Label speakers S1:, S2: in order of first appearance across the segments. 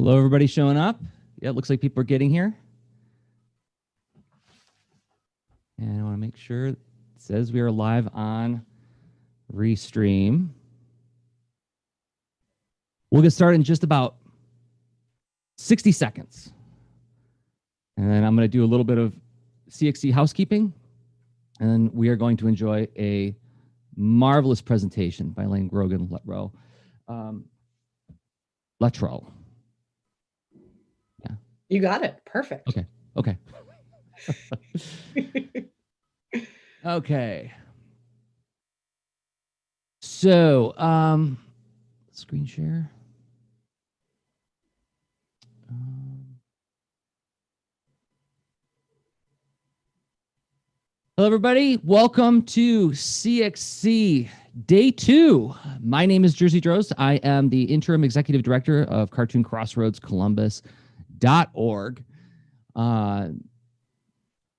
S1: Hello, everybody showing up. Yeah, it looks like people are getting here. And I want to make sure it says we are live on Restream. We'll get started in just about 60 seconds. And then I'm going to do a little bit of CXC housekeeping. And then we are going to enjoy a marvelous presentation by Elaine Grogan Luttrow. Luttrow.
S2: Yeah. You got it. Perfect.
S1: Okay. Okay. So, screen share. Hello, everybody. Welcome to CXC Day 2. My name is Jersey Drost. I am the Interim Executive Director of Cartoon Crossroads Columbus.org.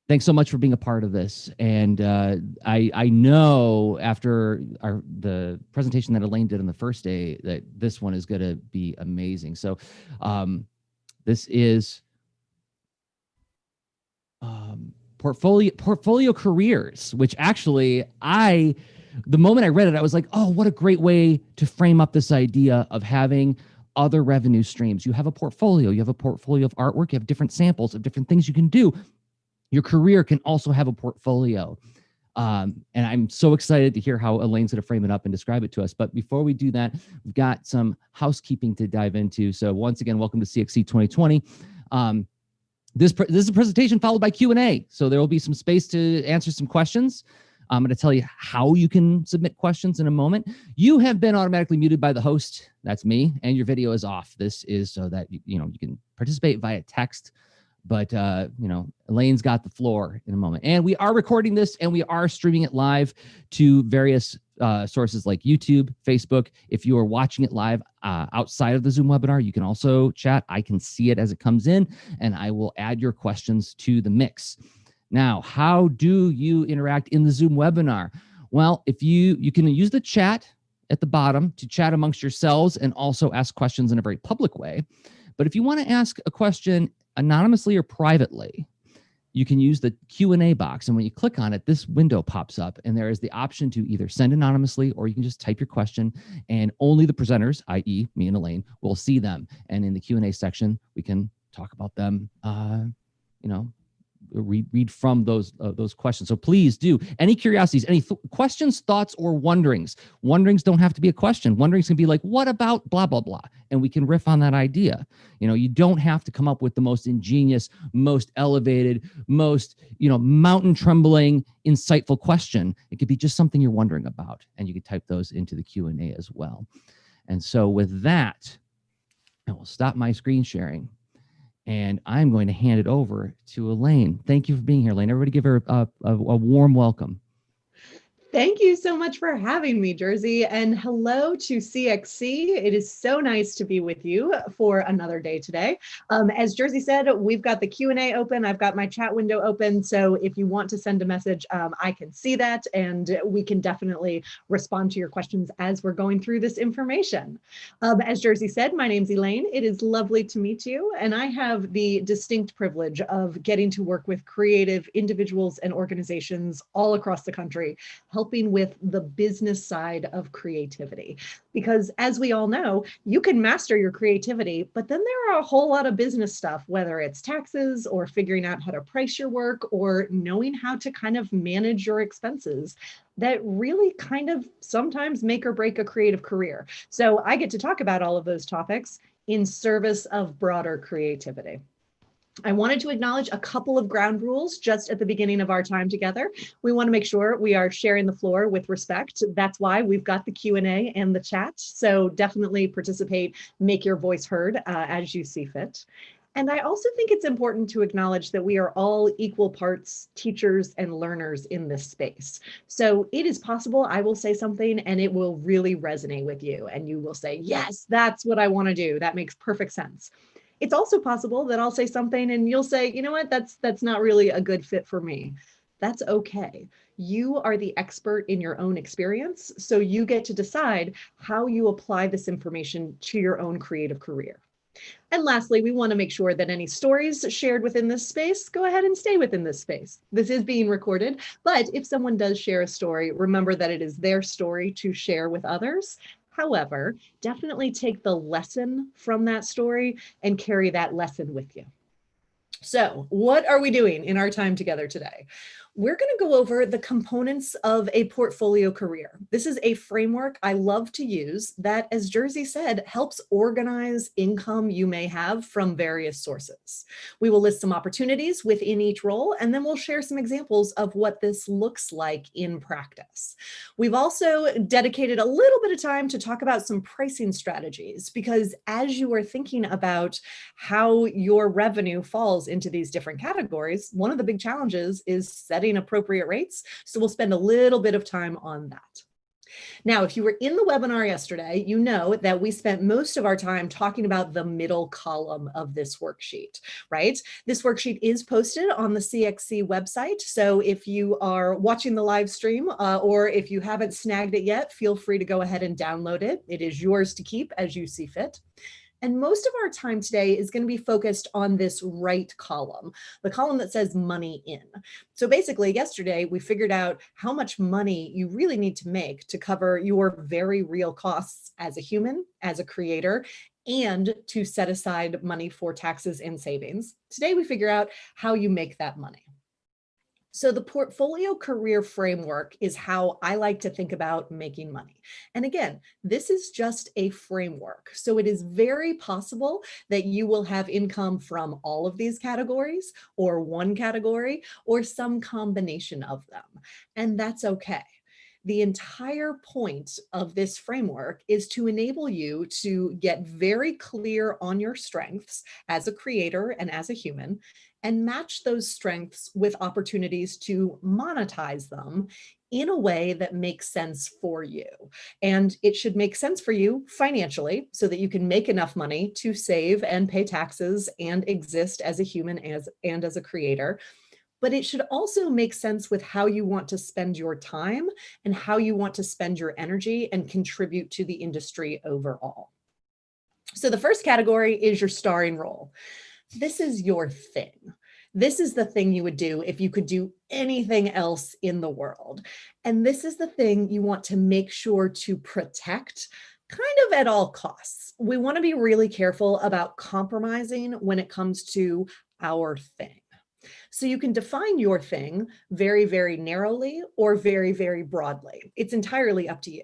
S1: Thanks so much for being a part of this. And I know after the presentation that Elaine did on the first day that this one is going to be amazing. So this is portfolio careers, which actually the moment I read it, I was like, oh, what a great way to frame up this idea of having other revenue streams. You have a portfolio of artwork, you have different samples of different things you can do. Your career can also have a portfolio. And I'm so excited to hear how Elaine's going to frame it up and describe it to us. But before we do that, we've got some housekeeping to dive into. So once again, welcome to CXC 2020. This is a presentation followed by Q&A. So there will be some space to answer some questions. I'm going to tell you how you can submit questions in a moment. You have been automatically muted by the host. That's me. And your video is off. This is so that you can participate via text. But, Elaine's got the floor in a moment. And we are recording this and we are streaming it live to various sources like YouTube, Facebook. If you are watching it live outside of the Zoom webinar, you can also chat. I can see it as it comes in, and I will add your questions to the mix. Now, how do you interact in the Zoom webinar? Well, if you can use the chat at the bottom to chat amongst yourselves and also ask questions in a very public way. But if you want to ask a question anonymously or privately, you can use the Q&A box. And when you click on it, this window pops up and there is the option to either send anonymously or you can just type your question and only the presenters, i.e. me and Elaine, will see them. And in the Q&A section, we can talk about them, read from those questions. So please do. Any curiosities, any questions, thoughts, or wonderings. Wonderings don't have to be a question. Wonderings can be like, what about blah, blah, blah? And we can riff on that idea. You don't have to come up with the most ingenious, most elevated, most, mountain trembling, insightful question. It could be just something you're wondering about. And you can type those into the Q&A as well. And so with that, I will stop my screen sharing. And I'm going to hand it over to Elaine. Thank you for being here, Elaine. Everybody give her a warm welcome.
S2: Thank you so much for having me, Jersey, and hello to CXC. It is so nice to be with you for another day today. As Jersey said, we've got the Q&A open. I've got my chat window open. So if you want to send a message, I can see that and we can definitely respond to your questions as we're going through this information. As Jersey said, my name's Elaine. It is lovely to meet you. And I have the distinct privilege of getting to work with creative individuals and organizations all across the country, helping with the business side of creativity. Because as we all know, you can master your creativity, but then there are a whole lot of business stuff, whether it's taxes or figuring out how to price your work or knowing how to kind of manage your expenses that really kind of sometimes make or break a creative career. So I get to talk about all of those topics in service of broader creativity. I wanted to acknowledge a couple of ground rules just at the beginning of our time together. We want to make sure we are sharing the floor with respect. That's why we've got the Q&A and the chat. So definitely participate, make your voice heard as you see fit. And I also think it's important to acknowledge that we are all equal parts teachers and learners in this space. So it is possible I will say something and it will really resonate with you. And you will say, yes, that's what I want to do. That makes perfect sense. It's also possible that I'll say something and you'll say, you know what, that's not really a good fit for me. That's okay. You are the expert in your own experience, so you get to decide how you apply this information to your own creative career. And lastly, we want to make sure that any stories shared within this space go ahead and stay within this space. This is being recorded, but if someone does share a story, remember that it is their story to share with others. However, definitely take the lesson from that story and carry that lesson with you. So, what are we doing in our time together today? We're going to go over the components of a portfolio career. This is a framework I love to use that, as Jersey said, helps organize income you may have from various sources. We will list some opportunities within each role, and then we'll share some examples of what this looks like in practice. We've also dedicated a little bit of time to talk about some pricing strategies, because as you are thinking about how your revenue falls into these different categories, one of the big challenges is setting appropriate rates. So we'll spend a little bit of time on that. Now, if you were in the webinar yesterday, you know that we spent most of our time talking about the middle column of this worksheet, right? This worksheet is posted on the CXC website. So if you are watching the live stream or if you haven't snagged it yet, feel free to go ahead and download it. It is yours to keep as you see fit. And most of our time today is going to be focused on this right column, the column that says money in. So basically, yesterday, we figured out how much money you really need to make to cover your very real costs as a human, as a creator, and to set aside money for taxes and savings. Today, we figure out how you make that money. So the portfolio career framework is how I like to think about making money. And again, this is just a framework. So it is very possible that you will have income from all of these categories or one category or some combination of them. And that's okay. The entire point of this framework is to enable you to get very clear on your strengths as a creator and as a human, and match those strengths with opportunities to monetize them in a way that makes sense for you. And it should make sense for you financially so that you can make enough money to save and pay taxes and exist as a human and as a creator. But it should also make sense with how you want to spend your time and how you want to spend your energy and contribute to the industry overall. So the first category is your starring role. This is your thing. This is the thing you would do if you could do anything else in the world. And this is the thing you want to make sure to protect kind of at all costs. We want to be really careful about compromising when it comes to our thing. So you can define your thing very, very narrowly or very, very broadly. It's entirely up to you.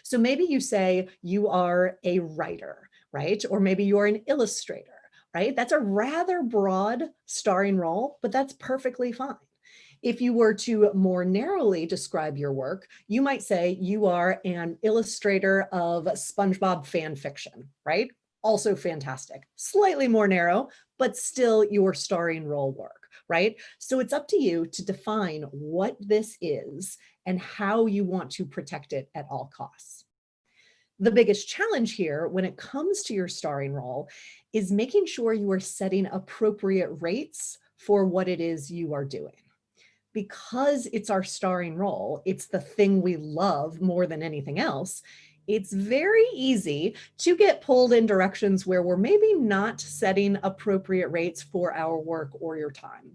S2: So maybe you say you are a writer, right? Or maybe you're an illustrator, right? That's a rather broad starring role, but that's perfectly fine. If you were to more narrowly describe your work, you might say you are an illustrator of SpongeBob fan fiction, right? Also fantastic. Slightly more narrow, but still your starring role work, right? So it's up to you to define what this is and how you want to protect it at all costs. The biggest challenge here when it comes to your starring role is making sure you are setting appropriate rates for what it is you are doing. Because it's our starring role, it's the thing we love more than anything else, it's very easy to get pulled in directions where we're maybe not setting appropriate rates for our work or your time.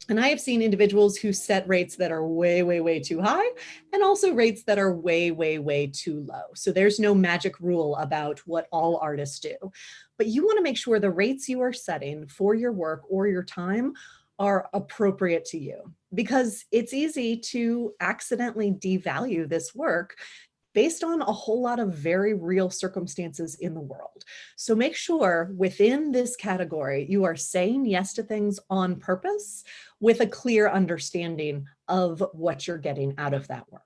S2: And I have seen individuals who set rates that are way, way, way too high, and also rates that are way, way, way too low. So there's no magic rule about what all artists do. But you want to make sure the rates you are setting for your work or your time are appropriate to you, because it's easy to accidentally devalue this work based on a whole lot of very real circumstances in the world. So make sure within this category, you are saying yes to things on purpose with a clear understanding of what you're getting out of that work.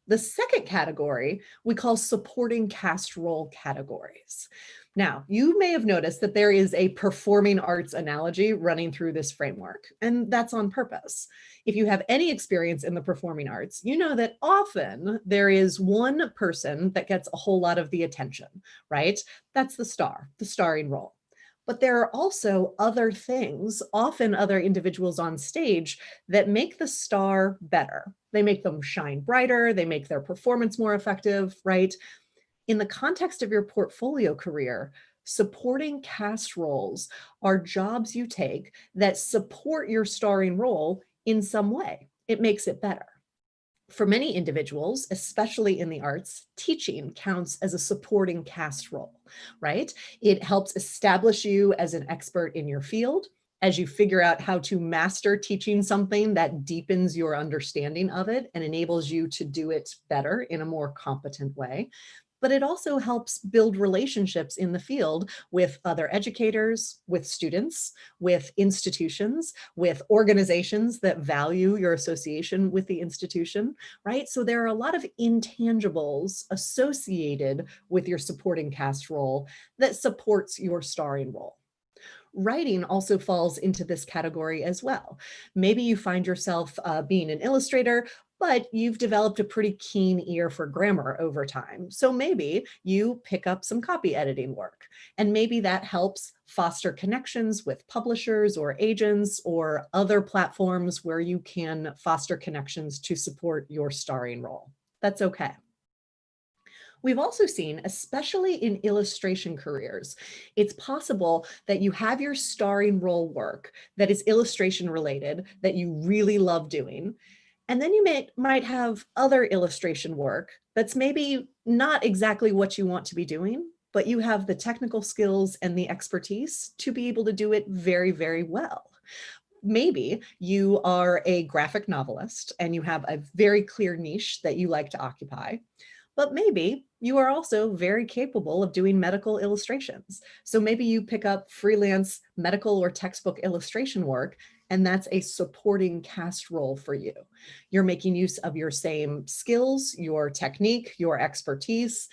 S2: The second category we call supporting cast role categories. Now, you may have noticed that there is a performing arts analogy running through this framework, and that's on purpose. If you have any experience in the performing arts, you know that often there is one person that gets a whole lot of the attention, right? That's the star, the starring role. But there are also other things, often other individuals on stage, that make the star better. They make them shine brighter, they make their performance more effective, right? In the context of your portfolio career, Supporting cast roles are jobs you take that support your starring role in some way. It makes it better. For many individuals, especially in the arts, teaching counts as a supporting cast role, right? It helps establish you as an expert in your field. As you figure out how to master teaching something, that deepens your understanding of it and enables you to do it better in a more competent way. But it also helps build relationships in the field with other educators, with students, with institutions, with organizations that value your association with the institution, right? So there are a lot of intangibles associated with your supporting cast role that supports your starring role. Writing also falls into this category as well. Maybe you find yourself being an illustrator, but you've developed a pretty keen ear for grammar over time. So maybe you pick up some copy editing work, and maybe that helps foster connections with publishers or agents or other platforms where you can foster connections to support your starring role. That's okay. We've also seen, especially in illustration careers, it's possible that you have your starring role work that is illustration related that you really love doing. And then you might have other illustration work that's maybe not exactly what you want to be doing, but you have the technical skills and the expertise to be able to do it very, very well. Maybe you are a graphic novelist and you have a very clear niche that you like to occupy. But maybe you are also very capable of doing medical illustrations. So maybe you pick up freelance medical or textbook illustration work, and that's a supporting cast role for you. You're making use of your same skills, your technique, your expertise,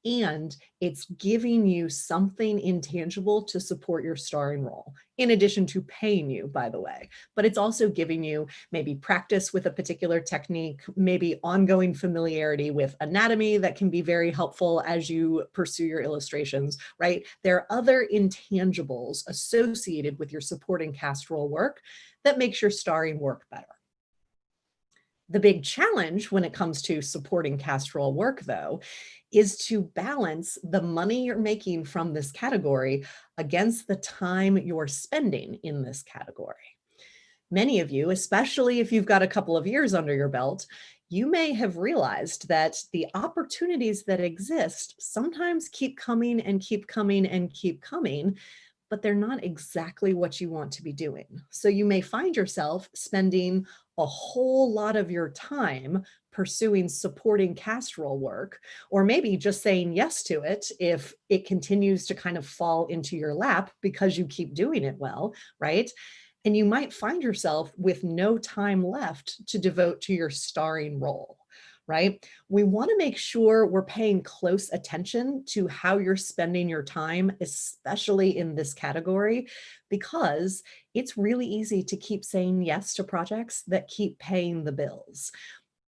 S2: and it's giving you something intangible to support your starring role, in addition to paying you, by the way. But it's also giving you maybe practice with a particular technique, maybe ongoing familiarity with anatomy that can be very helpful as you pursue your illustrations, right? There are other intangibles associated with your supporting cast role work that makes your starring work better. The big challenge when it comes to supporting cast role work, though, is to balance the money you're making from this category against the time you're spending in this category. Many of you, especially if you've got a couple of years under your belt, you may have realized that the opportunities that exist sometimes keep coming and keep coming and keep coming, but they're not exactly what you want to be doing. So you may find yourself spending a whole lot of your time pursuing supporting cast role work, or maybe just saying yes to it if it continues to kind of fall into your lap because you keep doing it well, right? And you might find yourself with no time left to devote to your starring role, right? We want to make sure we're paying close attention to how you're spending your time, especially in this category, because it's really easy to keep saying yes to projects that keep paying the bills.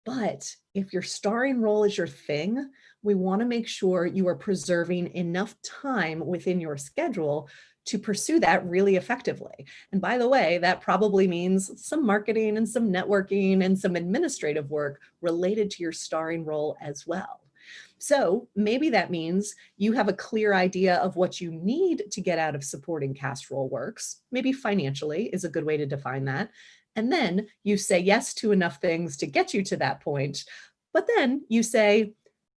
S2: But if your starring role is your thing, we want to make sure you are preserving enough time within your schedule to pursue that really effectively. And by the way, that probably means some marketing and some networking and some administrative work related to your starring role as well. So maybe that means you have a clear idea of what you need to get out of supporting cast role works. Maybe financially is a good way to define that. And then you say yes to enough things to get you to that point. But then you say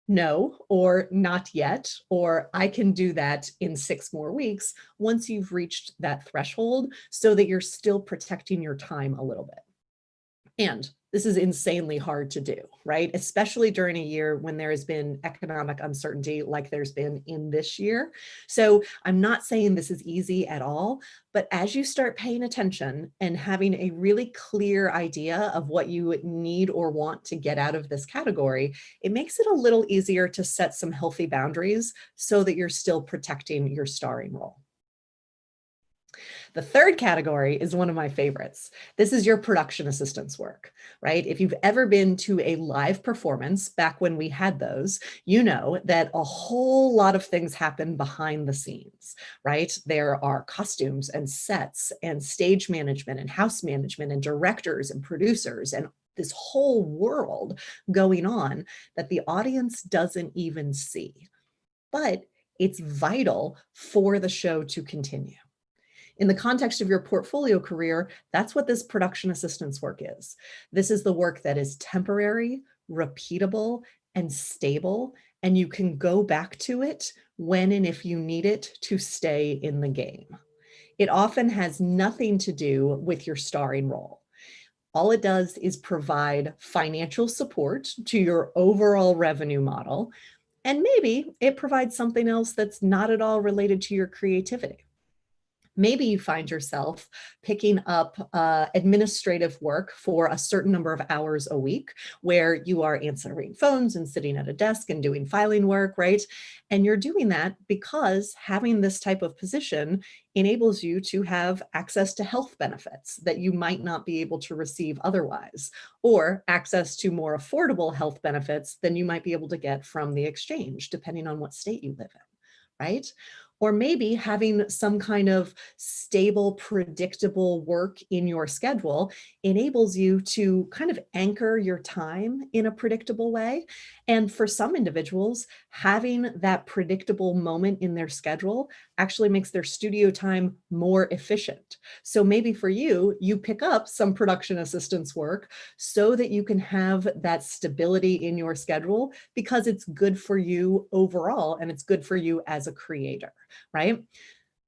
S2: no, or not yet, or I can do that in 6 more weeks once you've reached that threshold so that you're still protecting your time a little bit. And this is insanely hard to do, right? Especially during a year when there has been economic uncertainty like there's been in this year. So I'm not saying this is easy at all, but as you start paying attention and having a really clear idea of what you need or want to get out of this category, it makes it a little easier to set some healthy boundaries so that you're still protecting your starring role. The third category is one of my favorites. This is your production assistance work, right? If you've ever been to a live performance back when we had those, you know that a whole lot of things happen behind the scenes, right? There are costumes and sets and stage management and house management and directors and producers and this whole world going on that the audience doesn't even see. But it's vital for the show to continue. In the context of your portfolio career, that's what this production assistance work is. This is the work that is temporary, repeatable, and stable, and you can go back to it when and if you need it to stay in the game. It often has nothing to do with your starring role. All it does is provide financial support to your overall revenue model, and maybe it provides something else that's not at all related to your creativity. Maybe you find yourself picking up administrative work for a certain number of hours a week where you are answering phones and sitting at a desk and doing filing work, right? And you're doing that because having this type of position enables you to have access to health benefits that you might not be able to receive otherwise, or access to more affordable health benefits than you might be able to get from the exchange, depending on what state you live in, right? Or maybe having some kind of stable, predictable work in your schedule enables you to kind of anchor your time in a predictable way. And for some individuals, having that predictable moment in their schedule actually makes their studio time more efficient. So maybe for you, you pick up some production assistance work so that you can have that stability in your schedule because it's good for you overall and it's good for you as a creator, right?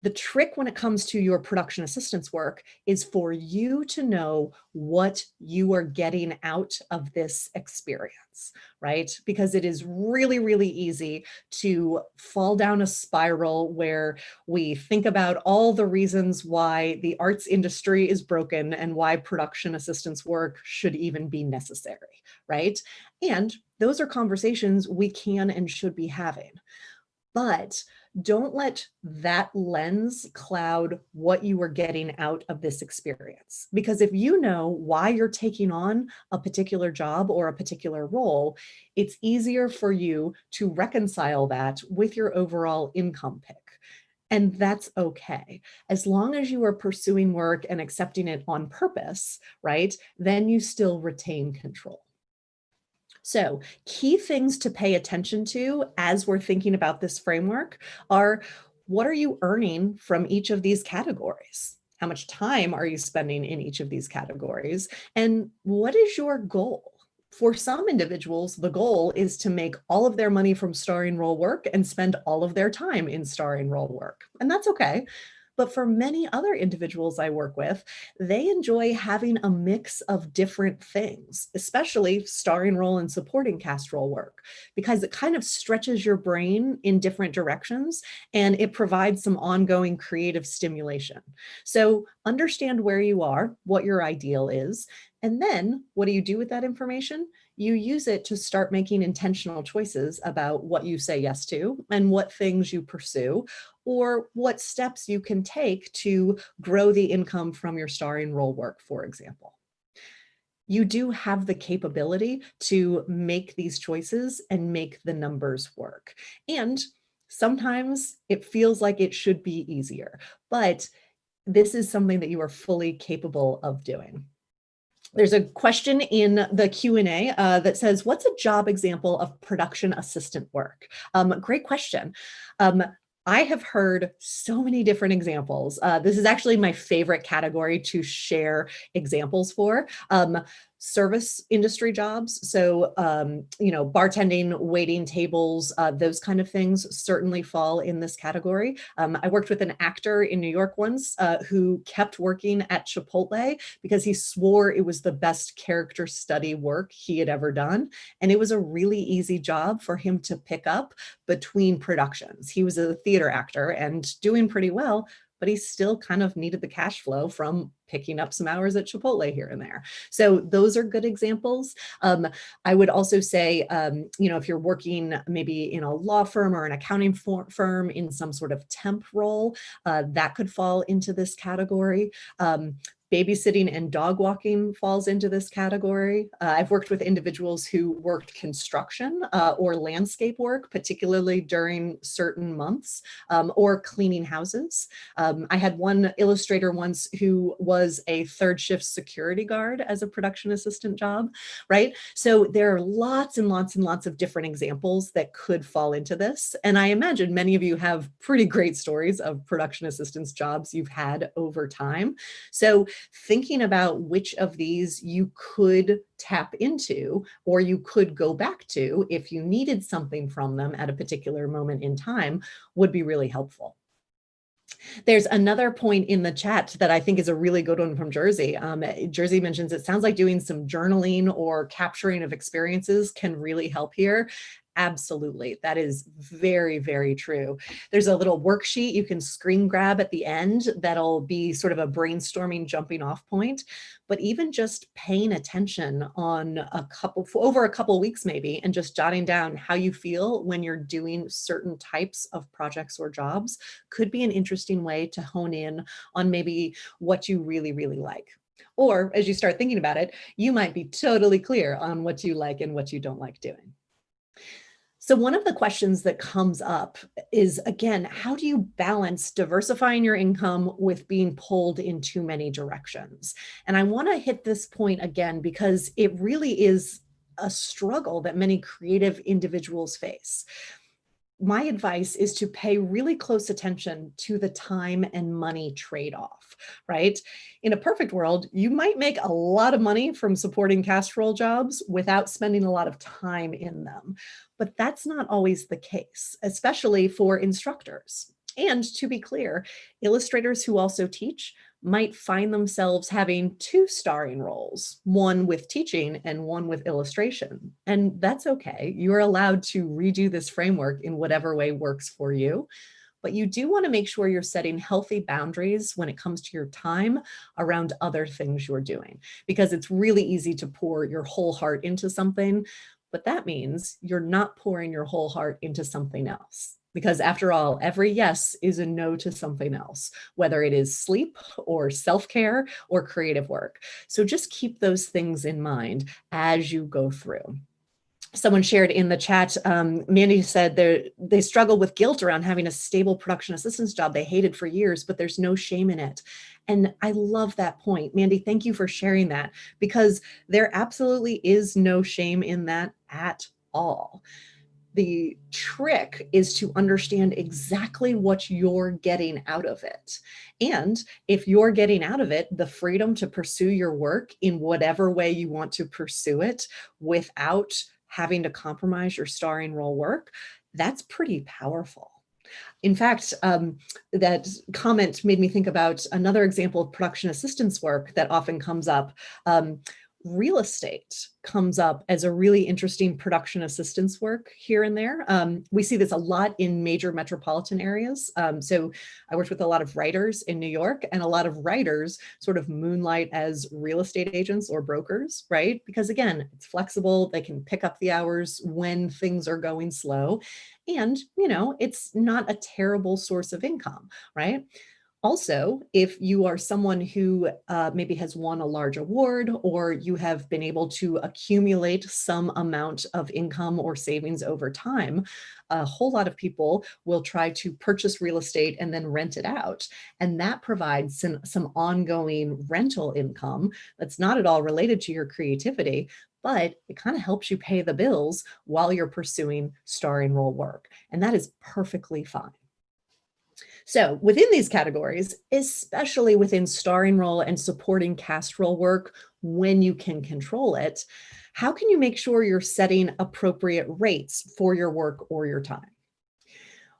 S2: The trick when it comes to your production assistance work is for you to know what you are getting out of this experience, right? Because it is really, really easy to fall down a spiral where we think about all the reasons why the arts industry is broken and why production assistance work should even be necessary, right? And those are conversations we can and should be having. But don't let that lens cloud what you are getting out of this experience. Because if you know why you're taking on a particular job or a particular role, it's easier for you to reconcile that with your overall income pick. And that's okay. As long as you are pursuing work and accepting it on purpose, right? Then you still retain control. So, key things to pay attention to as we're thinking about this framework are, what are you earning from each of these categories? How much time are you spending in each of these categories? And what is your goal? For some individuals, the goal is to make all of their money from starring role work and spend all of their time in starring role work. And that's okay. But for many other individuals I work with, they enjoy having a mix of different things, especially starring role and supporting cast role work, because it kind of stretches your brain in different directions and it provides some ongoing creative stimulation. So understand where you are, what your ideal is, and then what do you do with that information? You use it to start making intentional choices about what you say yes to and what things you pursue, or what steps you can take to grow the income from your starring role work, for example. You do have the capability to make these choices and make the numbers work. And sometimes it feels like it should be easier, but this is something that you are fully capable of doing. There's a question in the Q&A that says, what's a job example of production assistant work? Great question. I have heard so many different examples. This is actually my favorite category to share examples for. Service industry jobs. So, bartending, waiting tables, those kind of things certainly fall in this category. I worked with an actor in New York once who kept working at Chipotle because he swore it was the best character study work he had ever done. And it was a really easy job for him to pick up between productions. He was a theater actor and doing pretty well, but he still kind of needed the cash flow from picking up some hours at Chipotle here and there. So those are good examples. I would also say, if you're working maybe in a law firm or an accounting firm in some sort of temp role, that could fall into this category. Babysitting and dog walking falls into this category. I've worked with individuals who worked construction or landscape work, particularly during certain months, or cleaning houses. I had one illustrator once who was a third shift security guard as a production assistant job, right? So there are lots and lots and lots of different examples that could fall into this. And I imagine many of you have pretty great stories of production assistance jobs you've had over time. So thinking about which of these you could tap into or you could go back to if you needed something from them at a particular moment in time would be really helpful. There's another point in the chat that I think is a really good one from Jersey. Jersey mentions it sounds like doing some journaling or capturing of experiences can really help here. Absolutely. That is very, very true. There's a little worksheet you can screen grab at the end that'll be sort of a brainstorming jumping off point. But even just paying attention on over a couple weeks maybe, and just jotting down how you feel when you're doing certain types of projects or jobs could be an interesting way to hone in on maybe what you really, really like. Or as you start thinking about it, you might be totally clear on what you like and what you don't like doing. So one of the questions that comes up is, again, how do you balance diversifying your income with being pulled in too many directions? And I want to hit this point again because it really is a struggle that many creative individuals face. My advice is to pay really close attention to the time and money trade-off, right? In a perfect world, you might make a lot of money from supporting cash roll jobs without spending a lot of time in them. But that's not always the case, especially for instructors. And to be clear, illustrators who also teach might find themselves having two starring roles, one with teaching and one with illustration. And that's okay. You're allowed to redo this framework in whatever way works for you. But you do want to make sure you're setting healthy boundaries when it comes to your time around other things you're doing, because it's really easy to pour your whole heart into something, but that means you're not pouring your whole heart into something else. Because after all, every yes is a no to something else, whether it is sleep or self-care or creative work. So just keep those things in mind as you go through. Someone shared in the chat, Mandy said they struggle with guilt around having a stable production assistance job they hated for years, but there's no shame in it. And I love that point. Mandy, thank you for sharing that, because there absolutely is no shame in that at all. The trick is to understand exactly what you're getting out of it. And if you're getting out of it the freedom to pursue your work in whatever way you want to pursue it without having to compromise your starring role work, that's pretty powerful. In fact, that comment made me think about another example of production assistance work that often comes up. Real estate comes up as a really interesting production assistance work here and there. We see this a lot in major metropolitan areas. So I worked with a lot of writers in New York, and a lot of writers sort of moonlight as real estate agents or brokers, right? Because again, it's flexible. They can pick up the hours when things are going slow. And, it's not a terrible source of income, right? Also, if you are someone who maybe has won a large award, or you have been able to accumulate some amount of income or savings over time, a whole lot of people will try to purchase real estate and then rent it out. And that provides some ongoing rental income that's not at all related to your creativity, but it kind of helps you pay the bills while you're pursuing starring role work. And that is perfectly fine. So within these categories, especially within starring role and supporting cast role work, when you can control it, how can you make sure you're setting appropriate rates for your work or your time?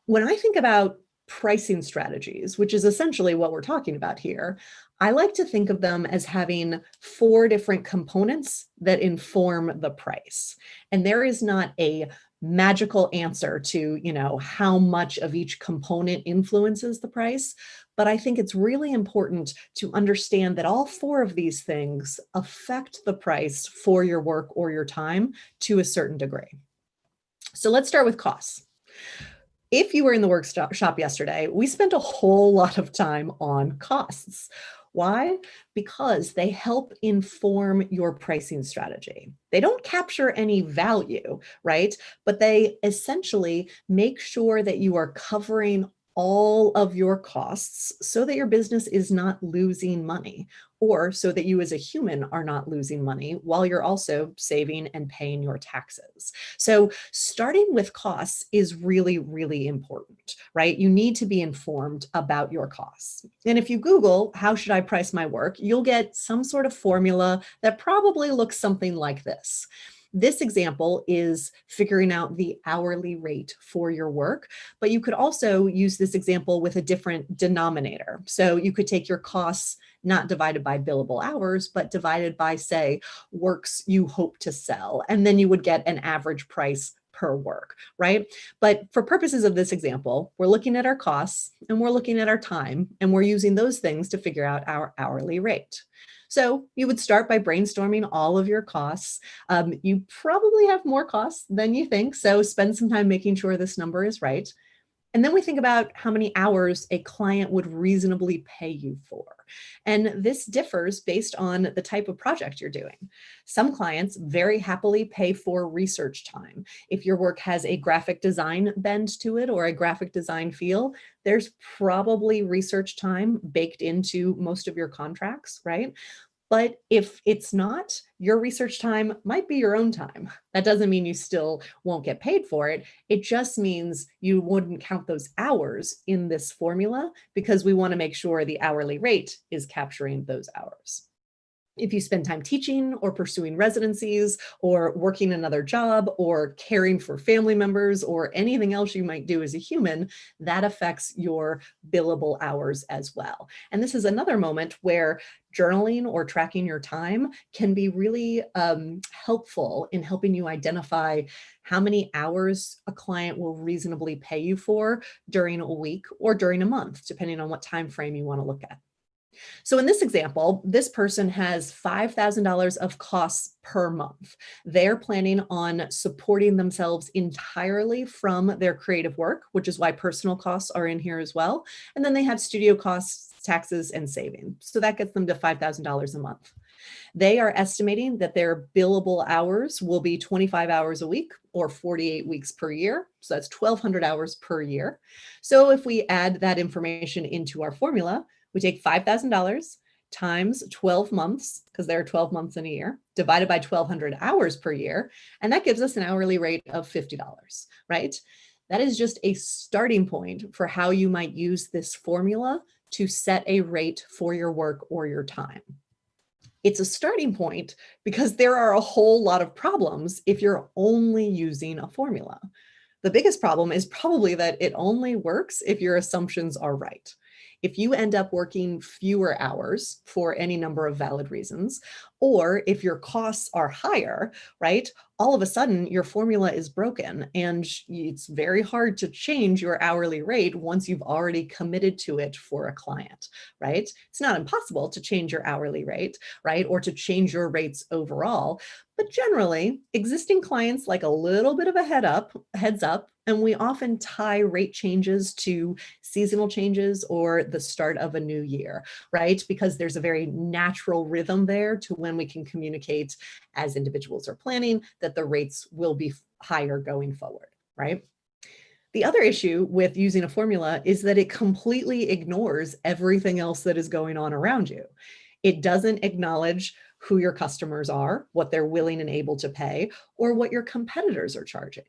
S2: When I think about pricing strategies, which is essentially what we're talking about here, I like to think of them as having 4 different components that inform the price. And there is not a magical answer to, how much of each component influences the price. But I think it's really important to understand that all 4 of these things affect the price for your work or your time to a certain degree. So let's start with costs. If you were in the workshop yesterday, we spent a whole lot of time on costs. Why? Because they help inform your pricing strategy. They don't capture any value, right? But they essentially make sure that you are covering all of your costs so that your business is not losing money, or so that you as a human are not losing money while you're also saving and paying your taxes. So starting with costs is really, really important, right? You need to be informed about your costs. And if you Google, how should I price my work? You'll get some sort of formula that probably looks something like this. This example is figuring out the hourly rate for your work, but you could also use this example with a different denominator. So you could take your costs not divided by billable hours, but divided by, say, works you hope to sell. And then you would get an average price per work, right? But for purposes of this example, we're looking at our costs and we're looking at our time, and we're using those things to figure out our hourly rate. So you would start by brainstorming all of your costs. You probably have more costs than you think, so spend some time making sure this number is right. And then we think about how many hours a client would reasonably pay you for. And this differs based on the type of project you're doing. Some clients very happily pay for research time. If your work has a graphic design bend to it or a graphic design feel, there's probably research time baked into most of your contracts, right? But if it's not, your research time might be your own time. That doesn't mean you still won't get paid for it. It just means you wouldn't count those hours in this formula, because we want to make sure the hourly rate is capturing those hours. If you spend time teaching or pursuing residencies or working another job or caring for family members or anything else you might do as a human, that affects your billable hours as well. And this is another moment where journaling or tracking your time can be really helpful in helping you identify how many hours a client will reasonably pay you for during a week or during a month, depending on what time frame you want to look at. So in this example, this person has $5,000 of costs per month. They're planning on supporting themselves entirely from their creative work, which is why personal costs are in here as well. And then they have studio costs, taxes, and saving. So that gets them to $5,000 a month. They are estimating that their billable hours will be 25 hours a week or 48 weeks per year. So that's 1,200 hours per year. So if we add that information into our formula, we take $5,000 times 12 months, because there are 12 months in a year, divided by 1,200 hours per year. And that gives us an hourly rate of $50, right? That is just a starting point for how you might use this formula to set a rate for your work or your time. It's a starting point because there are a whole lot of problems if you're only using a formula. The biggest problem is probably that it only works if your assumptions are right. If you end up working fewer hours for any number of valid reasons, or if your costs are higher, right, all of a sudden your formula is broken and it's very hard to change your hourly rate once you've already committed to it for a client, right? It's not impossible to change your hourly rate, right, or to change your rates overall. But generally, existing clients like a little bit of a heads up, and we often tie rate changes to seasonal changes or the start of a new year, right? Because there's a very natural rhythm there to when we can communicate as individuals are planning that the rates will be higher going forward, right? The other issue with using a formula is that it completely ignores everything else that is going on around you. It doesn't acknowledge who your customers are, what they're willing and able to pay, or what your competitors are charging.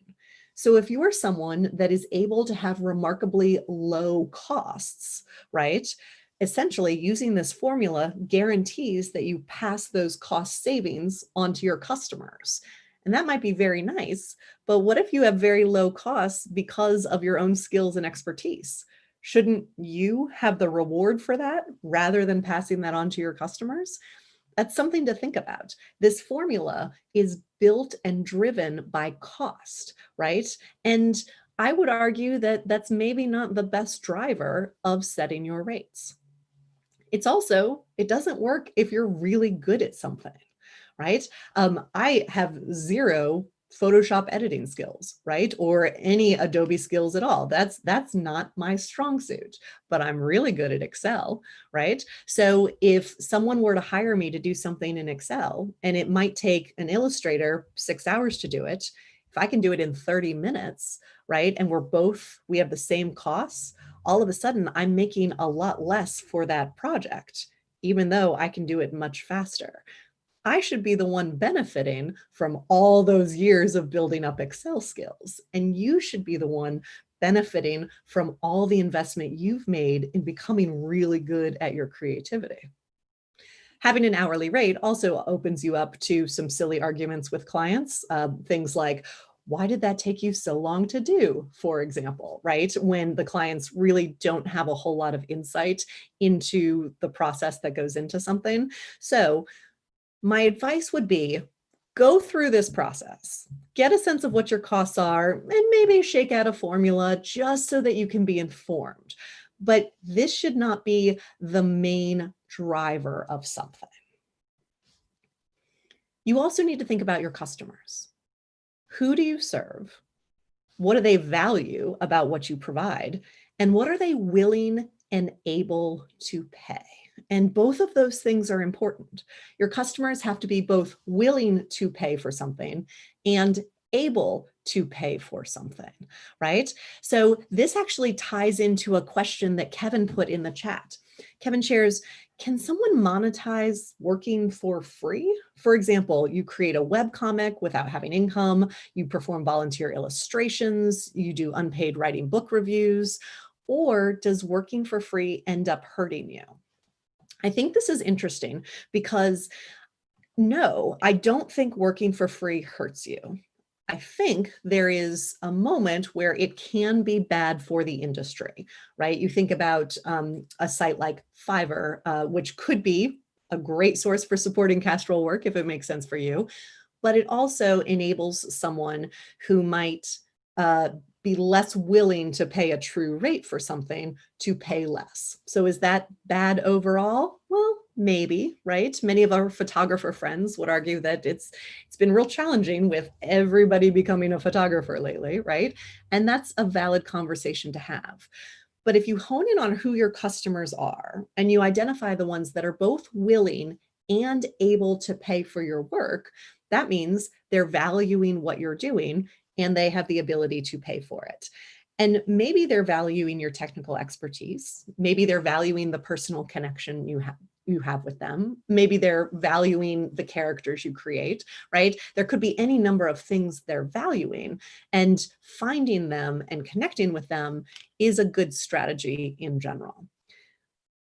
S2: So if you are someone that is able to have remarkably low costs, right? Essentially, using this formula guarantees that you pass those cost savings onto your customers. And that might be very nice, but what if you have very low costs because of your own skills and expertise? Shouldn't you have the reward for that rather than passing that on to your customers? That's something to think about. This formula is built and driven by cost, right? And I would argue that that's maybe not the best driver of setting your rates. It doesn't work if you're really good at something, right? I have zero Photoshop editing skills, right? Or any Adobe skills at all. That's not my strong suit, but I'm really good at Excel, right? So if someone were to hire me to do something in Excel, and it might take an illustrator 6 hours to do it, if I can do it in 30 minutes, right? And we have the same costs, all of a sudden I'm making a lot less for that project, even though I can do it much faster. I should be the one benefiting from all those years of building up Excel skills. And you should be the one benefiting from all the investment you've made in becoming really good at your creativity. Having an hourly rate also opens you up to some silly arguments with clients. Things like, why did that take you so long to do, for example, right? When the clients really don't have a whole lot of insight into the process that goes into something. So my advice would be, go through this process, get a sense of what your costs are, and maybe shake out a formula just so that you can be informed. But this should not be the main driver of something. You also need to think about your customers. Who do you serve? What do they value about what you provide? And what are they willing and able to pay? And both of those things are important. Your customers have to be both willing to pay for something and able to pay for something, right? So this actually ties into a question that Kevin put in the chat. Kevin shares, can someone monetize working for free? For example, you create a webcomic without having income, you perform volunteer illustrations, you do unpaid writing book reviews, or does working for free end up hurting you? I think this is interesting because no, I don't think working for free hurts you. I think there is a moment where it can be bad for the industry, right? You think about a site like Fiverr, which could be a great source for supporting pastoral work if it makes sense for you, but it also enables someone who might be less willing to pay a true rate for something to pay less. So is that bad overall? Well, maybe, right? Many of our photographer friends would argue that it's been real challenging with everybody becoming a photographer lately, right? And that's a valid conversation to have. But if you hone in on who your customers are and you identify the ones that are both willing and able to pay for your work, that means they're valuing what you're doing and they have the ability to pay for it. And maybe they're valuing your technical expertise. Maybe they're valuing the personal connection you have with them. Maybe they're valuing the characters you create, right? There could be any number of things they're valuing, and finding them and connecting with them is a good strategy in general.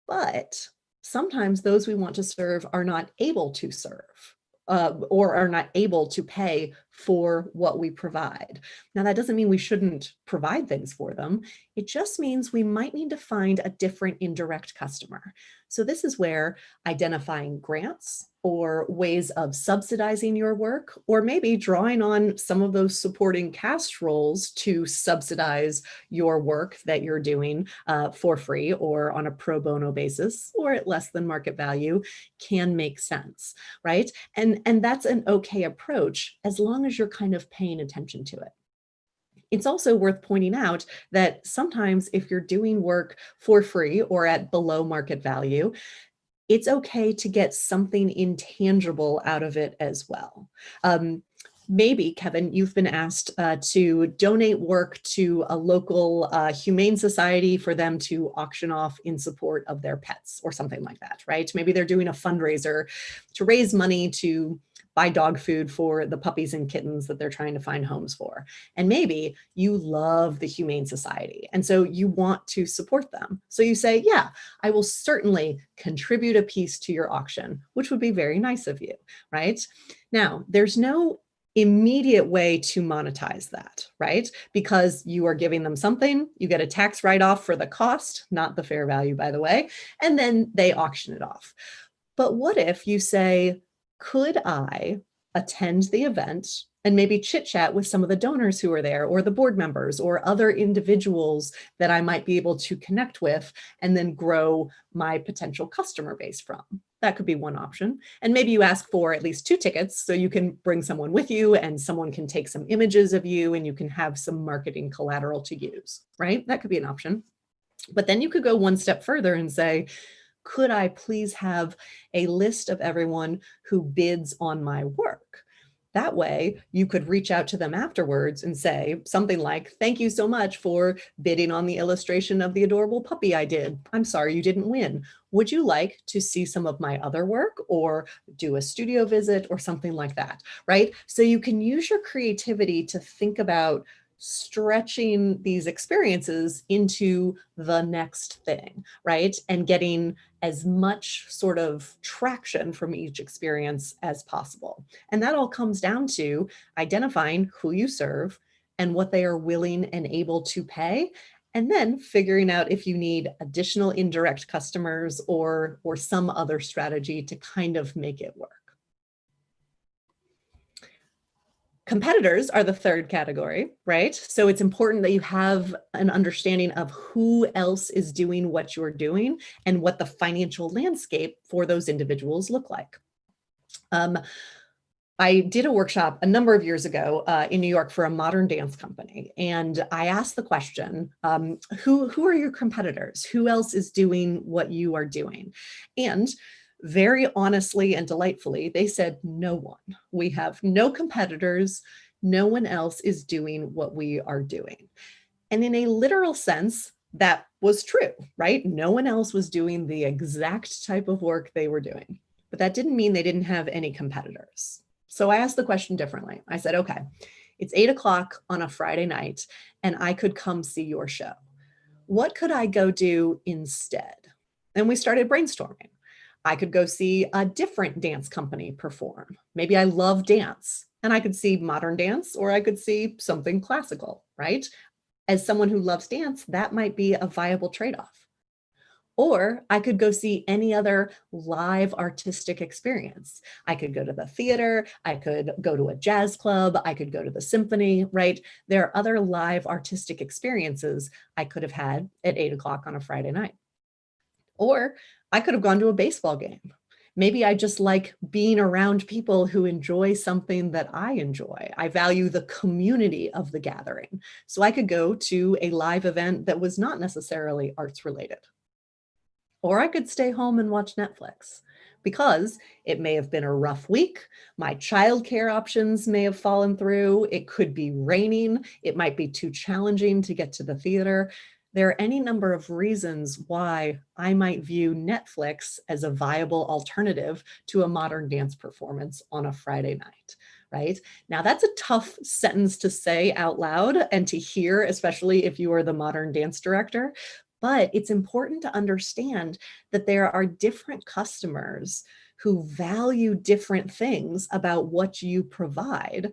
S2: But sometimes those we want to serve are not able to serve. Or are not able to pay for what we provide. Now, that doesn't mean we shouldn't provide things for them. It just means we might need to find a different indirect customer. So this is where identifying grants or ways of subsidizing your work, or maybe drawing on some of those supporting cast roles to subsidize your work that you're doing for free or on a pro bono basis or at less than market value can make sense, right? And that's an okay approach as long as you're kind of paying attention to it. It's also worth pointing out that sometimes if you're doing work for free or at below market value, it's okay to get something intangible out of it as well. Maybe, Kevin, you've been asked to donate work to a local humane society for them to auction off in support of their pets or something like that, right? Maybe they're doing a fundraiser to raise money to buy dog food for the puppies and kittens that they're trying to find homes for. And maybe you love the Humane Society, and so you want to support them. So you say, yeah, I will certainly contribute a piece to your auction, which would be very nice of you, right? Now, there's no immediate way to monetize that, right? Because you are giving them something, you get a tax write-off for the cost, not the fair value, by the way, and then they auction it off. But what if you say, could I attend the event and maybe chit chat with some of the donors who are there, or the board members, or other individuals that I might be able to connect with and then grow my potential customer base from? That could be one option. And maybe you ask for at least 2 tickets so you can bring someone with you and someone can take some images of you and you can have some marketing collateral to use, right? That could be an option. But then you could go one step further and say, could I please have a list of everyone who bids on my work? That way, you could reach out to them afterwards and say something like, thank you so much for bidding on the illustration of the adorable puppy I did. I'm sorry you didn't win. Would you like to see some of my other work or do a studio visit or something like that, right? So you can use your creativity to think about stretching these experiences into the next thing, right? And getting as much sort of traction from each experience as possible. And that all comes down to identifying who you serve and what they are willing and able to pay, and then figuring out if you need additional indirect customers or some other strategy to kind of make it work. Competitors are the third category, right? So it's important that you have an understanding of who else is doing what you're doing and what the financial landscape for those individuals look like. I did a workshop a number of years ago in New York for a modern dance company. And I asked the question, who are your competitors? Who else is doing what you are doing? And very honestly and delightfully, they said, no one. We have no competitors. No one else is doing what we are doing. And in a literal sense, that was true, right? No one else was doing the exact type of work they were doing. But that didn't mean they didn't have any competitors. So I asked the question differently. I said, okay, it's 8 o'clock on a Friday night and I could come see your show. What could I go do instead? And we started brainstorming. I could go see a different dance company perform. Maybe I love dance and I could see modern dance or I could see something classical, right? As someone who loves dance, that might be a viable trade-off. Or I could go see any other live artistic experience. I could go to the theater, I could go to a jazz club, I could go to the symphony, right? There are other live artistic experiences I could have had at 8 o'clock on a Friday night. Or I could have gone to a baseball game. Maybe I just like being around people who enjoy something that I enjoy. I value the community of the gathering. So I could go to a live event that was not necessarily arts related. Or I could stay home and watch Netflix because it may have been a rough week. My childcare options may have fallen through. It could be raining. It might be too challenging to get to the theater. There are any number of reasons why I might view Netflix as a viable alternative to a modern dance performance on a Friday night, right? Now, that's a tough sentence to say out loud and to hear, especially if you are the modern dance director. But it's important to understand that there are different customers who value different things about what you provide.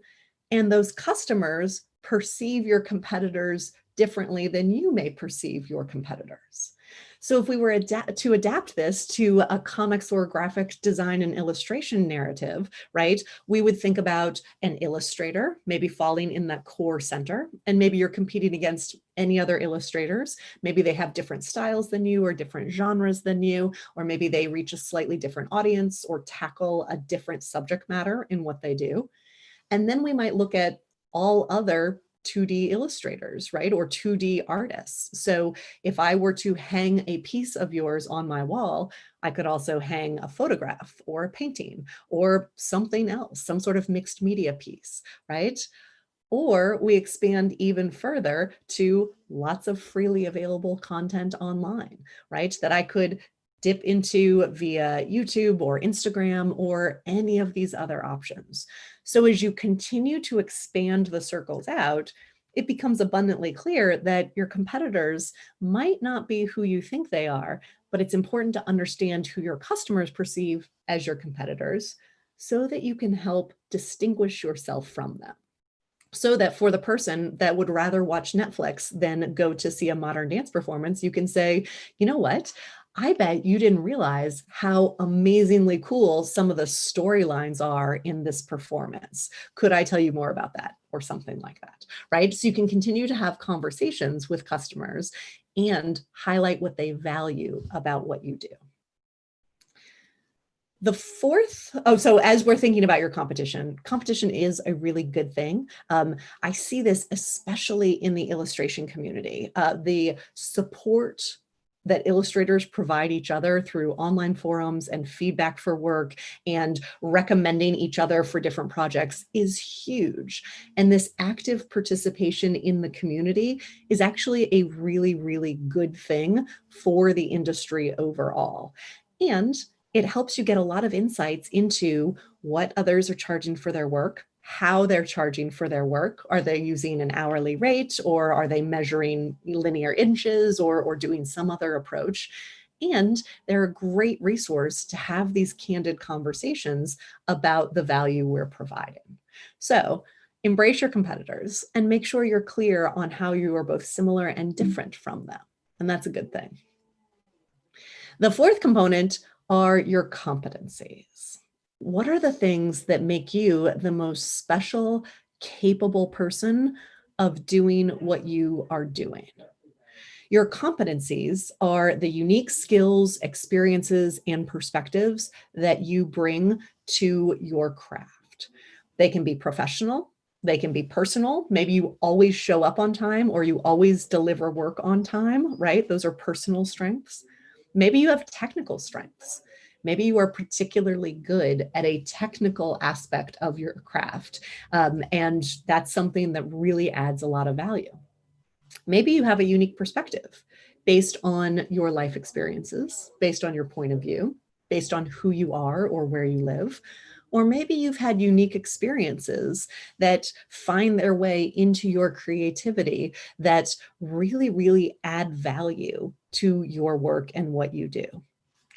S2: And those customers perceive your competitors differently than you may perceive your competitors. So if we were to adapt this to a comics or graphic design and illustration narrative, right, we would think about an illustrator, maybe falling in that core center, and maybe you're competing against any other illustrators. Maybe they have different styles than you or different genres than you, or maybe they reach a slightly different audience or tackle a different subject matter in what they do. And then we might look at all other 2D illustrators, right? Or 2D artists. So if I were to hang a piece of yours on my wall, I could also hang a photograph or a painting or something else, some sort of mixed media piece, right? Or we expand even further to lots of freely available content online, right? That I could dip into via YouTube or Instagram or any of these other options. So as you continue to expand the circles out, it becomes abundantly clear that your competitors might not be who you think they are, but it's important to understand who your customers perceive as your competitors so that you can help distinguish yourself from them. So that for the person that would rather watch Netflix than go to see a modern dance performance, you can say, you know what? I bet you didn't realize how amazingly cool some of the storylines are in this performance. Could I tell you more about that? Or something like that, right? So you can continue to have conversations with customers and highlight what they value about what you do. The fourth, so as we're thinking about your competition, competition is a really good thing. I see this especially in the illustration community. The support that illustrators provide each other through online forums and feedback for work and recommending each other for different projects is huge. And this active participation in the community is actually a really, really good thing for the industry overall. And it helps you get a lot of insights into what others are charging for their work, how they're charging for their work. Are they using an hourly rate, or are they measuring linear inches, or doing some other approach? And they're a great resource to have these candid conversations about the value we're providing. So embrace your competitors and make sure you're clear on how you are both similar and different from them. And that's a good thing. The fourth component are your competencies. What are the things that make you the most special, capable person of doing what you are doing? Your competencies are the unique skills, experiences, and perspectives that you bring to your craft. They can be professional, they can be personal. Maybe you always show up on time, or you always deliver work on time, right? Those are personal strengths. Maybe you have technical strengths. Maybe you are particularly good at a technical aspect of your craft. And that's something that really adds a lot of value. Maybe you have a unique perspective based on your life experiences, based on your point of view, based on who you are or where you live. Or maybe you've had unique experiences that find their way into your creativity that really, really add value to your work and what you do.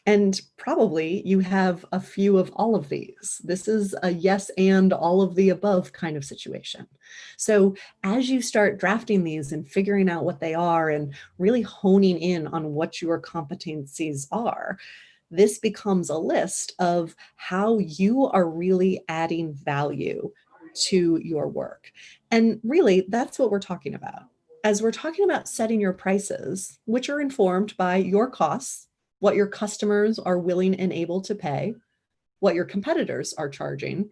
S2: And probably you have a few of all of these. This is a yes and all of the above kind of situation. So as you start drafting these and figuring out what they are and really honing in on what your competencies are, this becomes a list of how you are really adding value to your work. And really, that's what we're talking about. As we're talking about setting your prices, which are informed by your costs, what your customers are willing and able to pay, what your competitors are charging,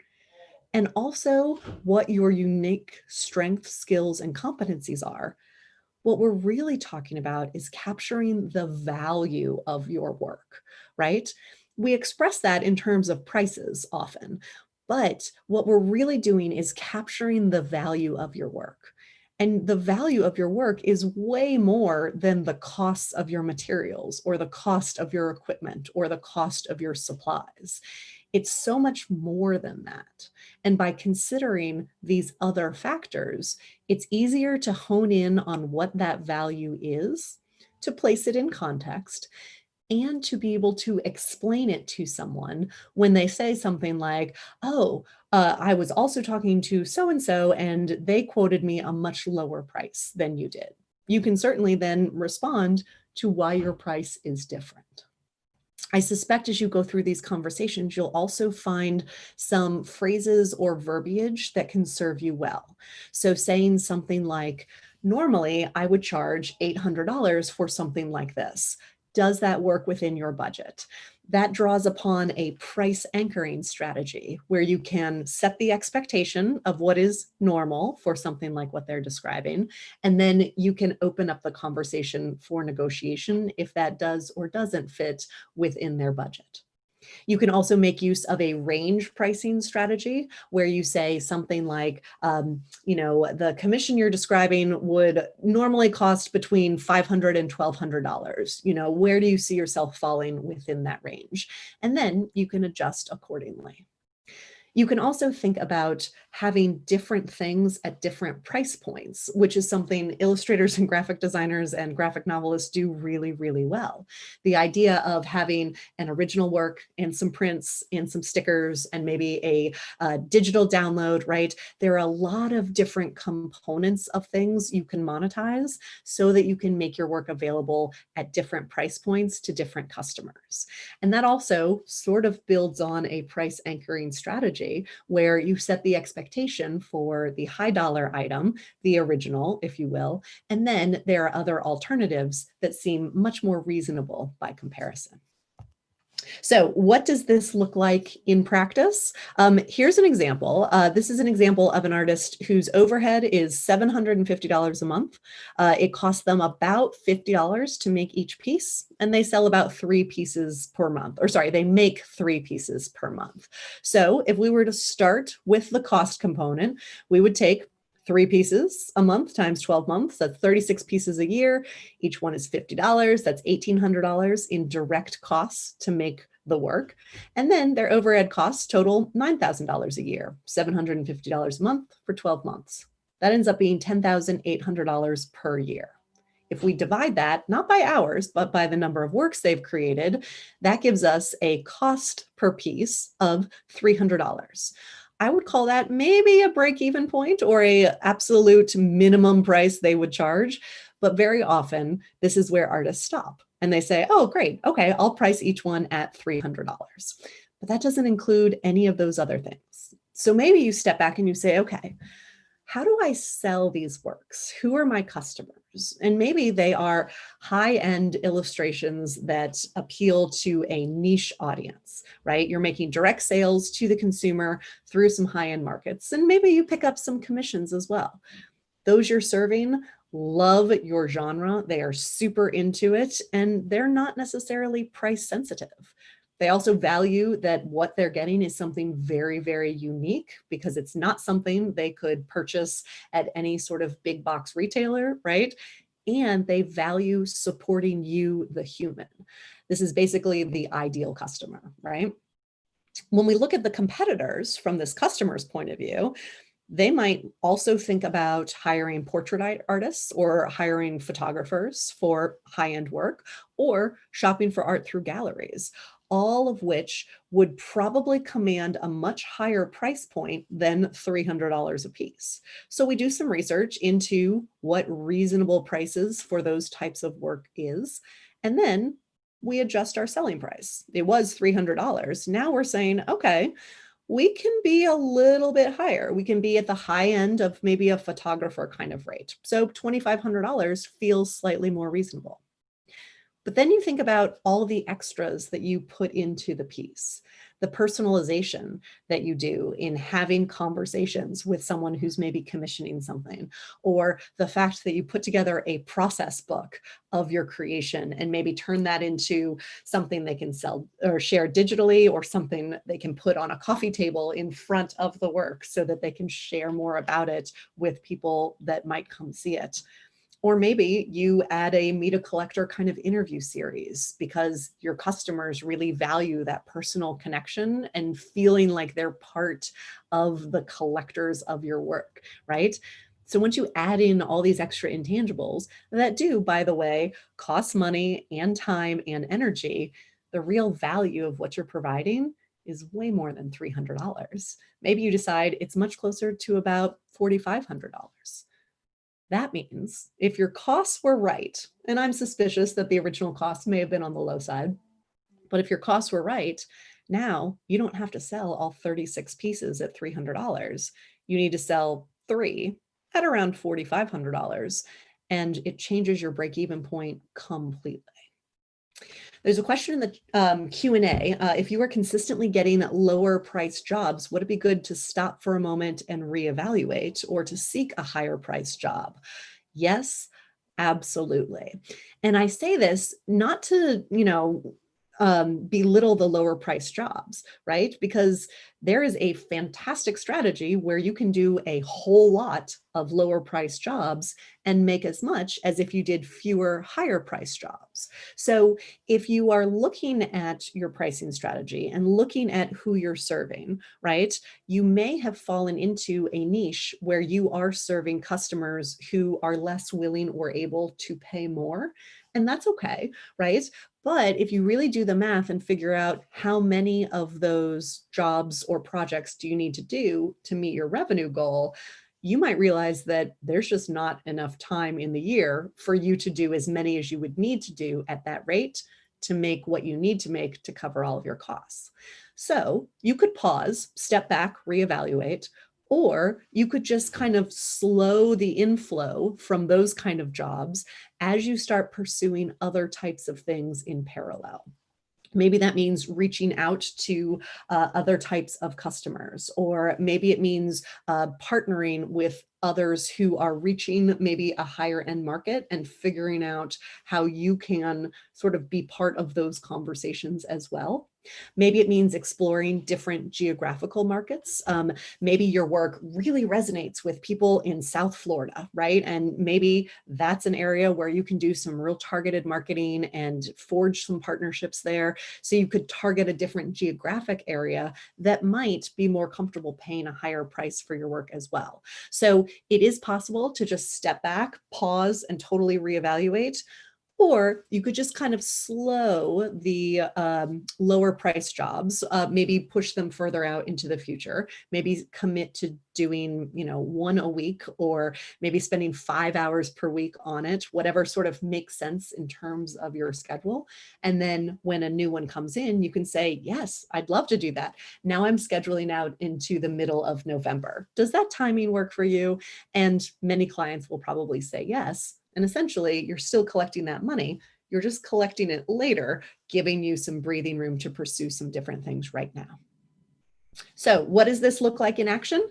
S2: and also what your unique strengths, skills, and competencies are. What we're really talking about is capturing the value of your work, right? We express that in terms of prices often, but what we're really doing is capturing the value of your work. And the value of your work is way more than the costs of your materials or the cost of your equipment or the cost of your supplies. It's so much more than that. And by considering these other factors, it's easier to hone in on what that value is, to place it in context, and to be able to explain it to someone when they say something like, oh, I was also talking to so-and-so and they quoted me a much lower price than you did. You can certainly then respond to why your price is different. I suspect as you go through these conversations, you'll also find some phrases or verbiage that can serve you well. So saying something like, normally I would charge $800 for something like this. Does that work within your budget? That draws upon a price anchoring strategy where you can set the expectation of what is normal for something like what they're describing, and then you can open up the conversation for negotiation if that does or doesn't fit within their budget. You can also make use of a range pricing strategy where you say something like, the commission you're describing would normally cost between $500 and $1,200. Where do you see yourself falling within that range? And then you can adjust accordingly. You can also think about having different things at different price points, which is something illustrators and graphic designers and graphic novelists do really, really well. The idea of having an original work and some prints and some stickers and maybe a digital download, right? There are a lot of different components of things you can monetize so that you can make your work available at different price points to different customers. And that also sort of builds on a price anchoring strategy where you set the expectation for the high dollar item, the original, if you will, and then there are other alternatives that seem much more reasonable by comparison. So what does this look like in practice? Here's an example. This is an example of an artist whose overhead is $750 a month. It costs them about $50 to make each piece, and they sell about 3 pieces per month. Or sorry, they make 3 pieces per month. So if we were to start with the cost component, we would take 3 pieces a month times 12 months. That's 36 pieces a year. Each one is $50. That's $1,800 in direct costs to make the work. And then their overhead costs total $9,000 a year, $750 a month for 12 months. That ends up being $10,800 per year. If we divide that, not by hours, but by the number of works they've created, that gives us a cost per piece of $300. I would call that maybe a break-even point or a absolute minimum price they would charge. But very often, this is where artists stop and they say, oh, great. Okay, I'll price each one at $300. But that doesn't include any of those other things. So maybe you step back and you say, okay, how do I sell these works? Who are my customers? And maybe they are high-end illustrations that appeal to a niche audience, right? You're making direct sales to the consumer through some high-end markets. And maybe you pick up some commissions as well. Those you're serving love your genre. They are super into it, and they're not necessarily price sensitive. They also value that what they're getting is something very, very unique because it's not something they could purchase at any sort of big box retailer, right? And they value supporting you, the human. This is basically the ideal customer, right? When we look at the competitors from this customer's point of view, they might also think about hiring portrait artists or hiring photographers for high-end work or shopping for art through galleries, all of which would probably command a much higher price point than $300 a piece. So we do some research into what reasonable prices for those types of work is, and then we adjust our selling price. It was $300. Now we're saying, okay, we can be a little bit higher. We can be at the high end of maybe a photographer kind of rate. So $2,500 feels slightly more reasonable. But then you think about all the extras that you put into the piece, the personalization that you do in having conversations with someone who's maybe commissioning something, or the fact that you put together a process book of your creation and maybe turn that into something they can sell or share digitally, or something they can put on a coffee table in front of the work so that they can share more about it with people that might come see it. Or maybe you add a meet a collector kind of interview series because your customers really value that personal connection and feeling like they're part of the collectors of your work, right? So once you add in all these extra intangibles that do, by the way, cost money and time and energy, the real value of what you're providing is way more than $300. Maybe you decide it's much closer to about $4,500. That means if your costs were right, and I'm suspicious that the original costs may have been on the low side, but if your costs were right, now you don't have to sell all 36 pieces at $300. You need to sell 3 at around $4,500, and it changes your break-even point completely. There's a question in the Q&A. If you are consistently getting lower price jobs, would it be good to stop for a moment and reevaluate or to seek a higher price job? Yes, absolutely. And I say this not to, belittle the lower price jobs, right? Because there is a fantastic strategy where you can do a whole lot of lower price jobs and make as much as if you did fewer higher price jobs. So if you are looking at your pricing strategy and looking at who you're serving, right, you may have fallen into a niche where you are serving customers who are less willing or able to pay more. And that's okay, right? But if you really do the math and figure out how many of those jobs or projects do you need to do to meet your revenue goal, you might realize that there's just not enough time in the year for you to do as many as you would need to do at that rate to make what you need to make to cover all of your costs. So you could pause, step back, reevaluate, or you could just kind of slow the inflow from those kind of jobs as you start pursuing other types of things in parallel. Maybe that means reaching out to other types of customers, or maybe it means partnering with others who are reaching maybe a higher end market and figuring out how you can sort of be part of those conversations as well. Maybe it means exploring different geographical markets. Maybe your work really resonates with people in South Florida, right? And maybe that's an area where you can do some real targeted marketing and forge some partnerships there. So you could target a different geographic area that might be more comfortable paying a higher price for your work as well. So it is possible to just step back, pause, and totally reevaluate. Or you could just kind of slow the lower price jobs, maybe push them further out into the future, maybe commit to doing, one a week, or maybe spending 5 hours per week on it, whatever sort of makes sense in terms of your schedule. And then when a new one comes in, you can say, yes, I'd love to do that. Now I'm scheduling out into the middle of November. Does that timing work for you? And many clients will probably say yes. And essentially, you're still collecting that money. You're just collecting it later, giving you some breathing room to pursue some different things right now. So what does this look like in action?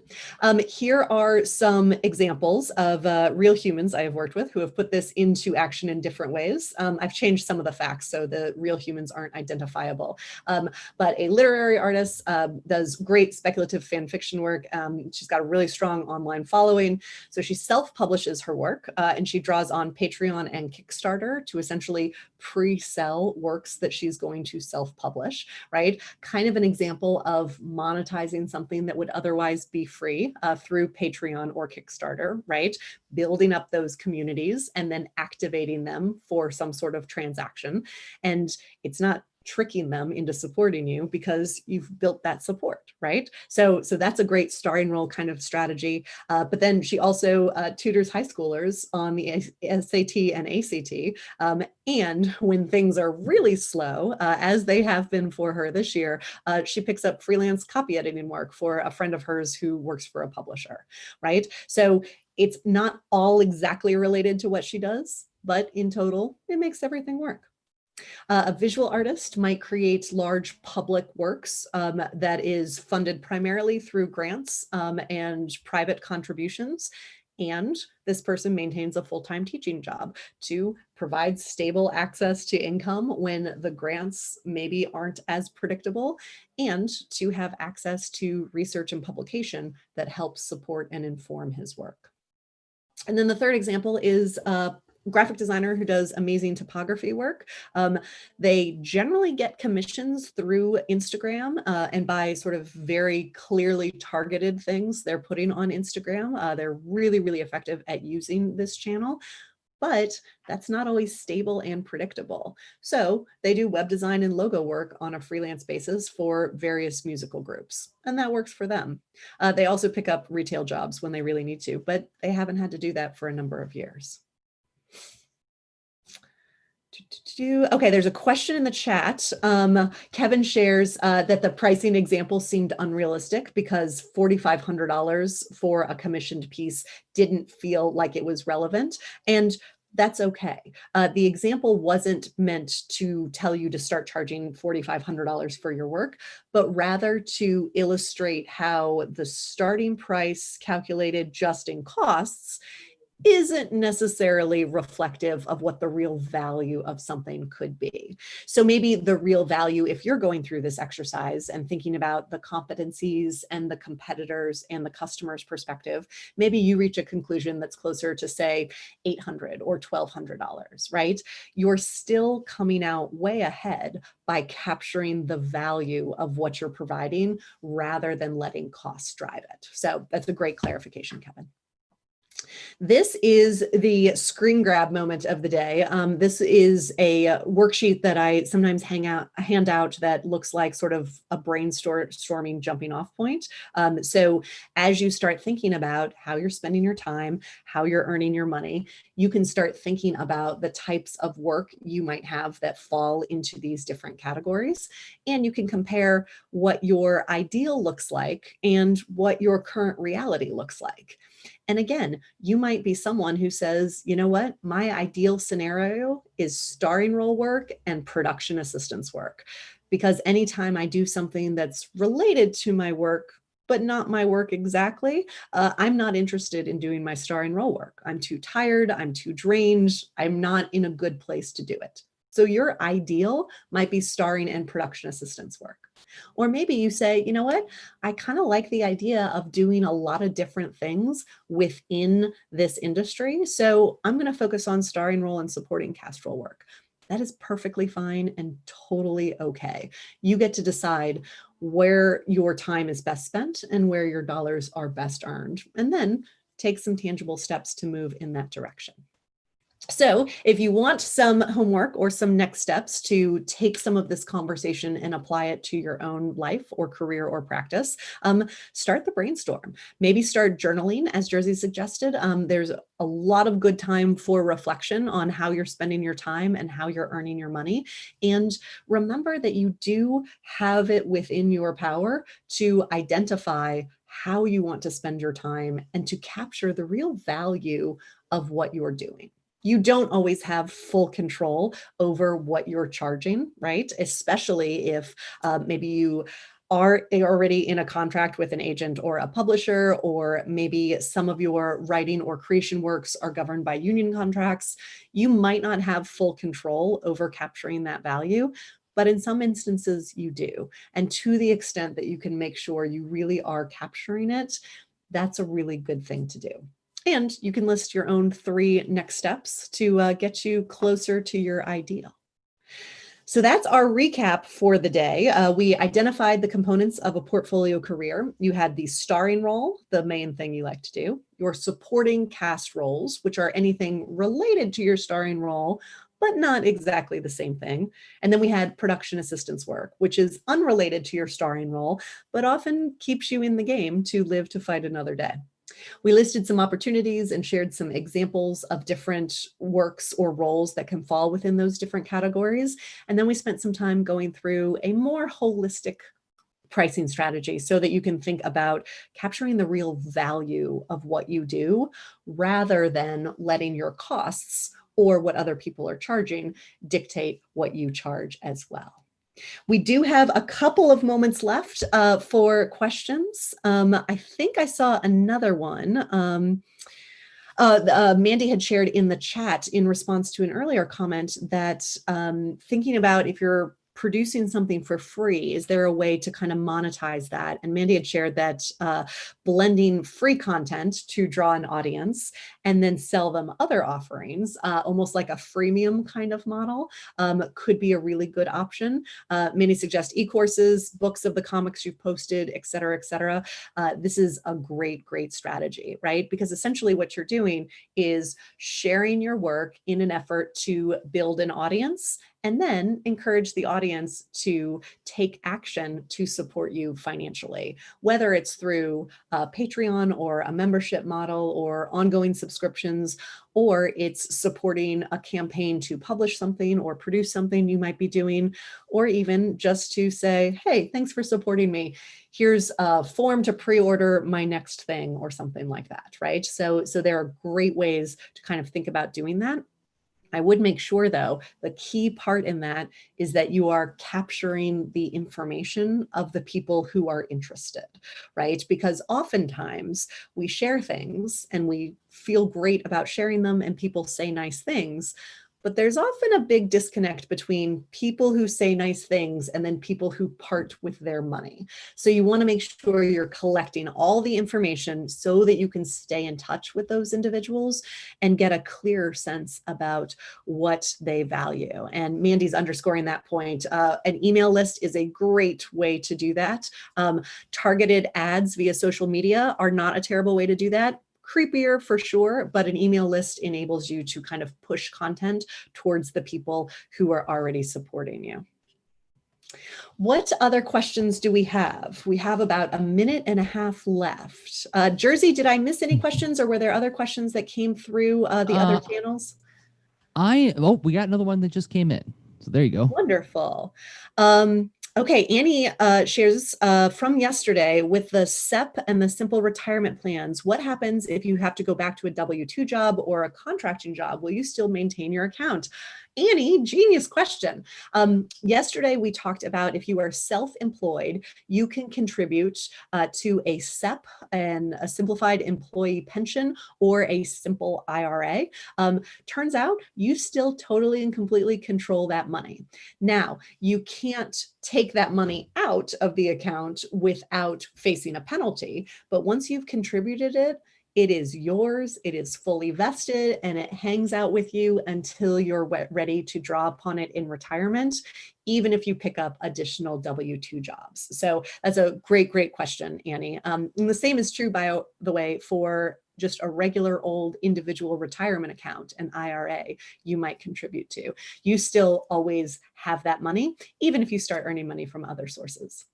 S2: Here are some examples of real humans I have worked with who have put this into action in different ways. I've changed some of the facts so the real humans aren't identifiable. But a literary artist does great speculative fan fiction work. She's got a really strong online following. So she self-publishes her work and she draws on Patreon and Kickstarter to essentially pre-sell works that she's going to self-publish, right? Kind of an example of monetizing something that would otherwise be free through Patreon or Kickstarter, right? Building up those communities and then activating them for some sort of transaction. And it's not tricking them into supporting you because you've built that support, right? So that's a great starring role kind of strategy. But then she also tutors high schoolers on the SAT and ACT. And when things are really slow, as they have been for her this year, she picks up freelance copy editing work for a friend of hers who works for a publisher, right? So it's not all exactly related to what she does, but in total, it makes everything work. A visual artist might create large public works that is funded primarily through grants and private contributions. And this person maintains a full-time teaching job to provide stable access to income when the grants maybe aren't as predictable, and to have access to research and publication that helps support and inform his work. And then the third example is a graphic designer who does amazing typography work. They generally get commissions through Instagram and by sort of very clearly targeted things they're putting on Instagram. They're really, really effective at using this channel. But that's not always stable and predictable. So they do web design and logo work on a freelance basis for various musical groups, and that works for them. They also pick up retail jobs when they really need to, but they haven't had to do that for a number of years. Okay, there's a question in the chat. Kevin shares that the pricing example seemed unrealistic because $4,500 for a commissioned piece didn't feel like it was relevant. And that's okay. The example wasn't meant to tell you to start charging $4,500 for your work, but rather to illustrate how the starting price calculated just in costs isn't necessarily reflective of what the real value of something could be. So maybe the real value, if you're going through this exercise and thinking about the competencies and the competitors and the customer's perspective, maybe you reach a conclusion that's closer to, say, $800 or $1,200, right? You're still coming out way ahead by capturing the value of what you're providing rather than letting costs drive it. So that's a great clarification, Kevin. This is the screen grab moment of the day. This is a worksheet that I sometimes hand out that looks like sort of a brainstorming jumping off point. So as you start thinking about how you're spending your time, how you're earning your money, you can start thinking about the types of work you might have that fall into these different categories. And you can compare what your ideal looks like and what your current reality looks like. And again, you might be someone who says, you know what, my ideal scenario is starring role work and production assistance work. because anytime I do something that's related to my work, but not my work exactly, I'm not interested in doing my starring role work. I'm too tired, I'm too drained, I'm not in a good place to do it. So your ideal might be starring and production assistance work. Or maybe you say, you know what, I kind of like the idea of doing a lot of different things within this industry. So I'm going to focus on starring role and supporting cast role work. That is perfectly fine and totally okay. You get to decide where your time is best spent and where your dollars are best earned, and then take some tangible steps to move in that direction. So if you want some homework or some next steps to take some of this conversation and apply it to your own life or career or practice, start the brainstorm. Maybe start journaling, as Jersey suggested. There's a lot of good time for reflection on how you're spending your time and how you're earning your money. And remember that you do have it within your power to identify how you want to spend your time and to capture the real value of what you're doing. You don't always have full control over what you're charging, right? Especially if maybe you are already in a contract with an agent or a publisher, or maybe some of your writing or creation works are governed by union contracts. You might not have full control over capturing that value, but in some instances you do. And to the extent that you can make sure you really are capturing it, that's a really good thing to do. And you can list your own 3 next steps to get you closer to your ideal. So that's our recap for the day. We identified the components of a portfolio career. You had the starring role, the main thing you like to do, your supporting cast roles, which are anything related to your starring role, but not exactly the same thing. And then we had production assistance work, which is unrelated to your starring role, but often keeps you in the game to live to fight another day. We listed some opportunities and shared some examples of different works or roles that can fall within those different categories. And then we spent some time going through a more holistic pricing strategy so that you can think about capturing the real value of what you do rather than letting your costs or what other people are charging dictate what you charge as well. We do have a couple of moments left for questions. I think I saw another one. Mandy had shared in the chat in response to an earlier comment that thinking about if you're producing something for free, is there a way to kind of monetize that? And Mandy had shared that blending free content to draw an audience and then sell them other offerings, almost like a freemium kind of model, could be a really good option. Mandy suggests e-courses, books of the comics you've posted, et cetera, et cetera. This is a great, great strategy, right? Because essentially what you're doing is sharing your work in an effort to build an audience and then encourage the audience to take action to support you financially, whether it's through Patreon or a membership model or ongoing subscriptions, or it's supporting a campaign to publish something or produce something you might be doing, or even just to say, hey, thanks for supporting me. Here's a form to pre-order my next thing or something like that, right? So there are great ways to kind of think about doing that. I would make sure, though, the key part in that is that you are capturing the information of the people who are interested, right? Because oftentimes we share things and we feel great about sharing them and people say nice things. But there's often a big disconnect between people who say nice things and then people who part with their money. So you want to make sure you're collecting all the information so that you can stay in touch with those individuals and get a clearer sense about what they value. And Mandy's underscoring that point. An email list is a great way to do that. Targeted ads via social media are not a terrible way to do that. Creepier for sure, but an email list enables you to kind of push content towards the people who are already supporting you. What other questions do we have? We have about a minute and a half left. Jersey, did I miss any questions, or were there other questions that came through the other channels?
S1: We got another one that just came in. So there you go.
S2: Wonderful. Okay, Annie shares from yesterday with the SEP and the simple retirement plans. What happens if you have to go back to a W-2 job or a contracting job? Will you still maintain your account? Annie, genius question. Yesterday, we talked about if you are self-employed, you can contribute to a SEP and a simplified employee pension or a simple IRA. Turns out you still totally and completely control that money. Now, you can't take that money out of the account without facing a penalty, but once you've contributed it, it is yours, it is fully vested, and it hangs out with you until you're ready to draw upon it in retirement, even if you pick up additional W-2 jobs. So that's a great, great question, Annie. And the same is true, by the way, for just a regular old individual retirement account, an IRA, you might contribute to. You still always have that money, even if you start earning money from other sources.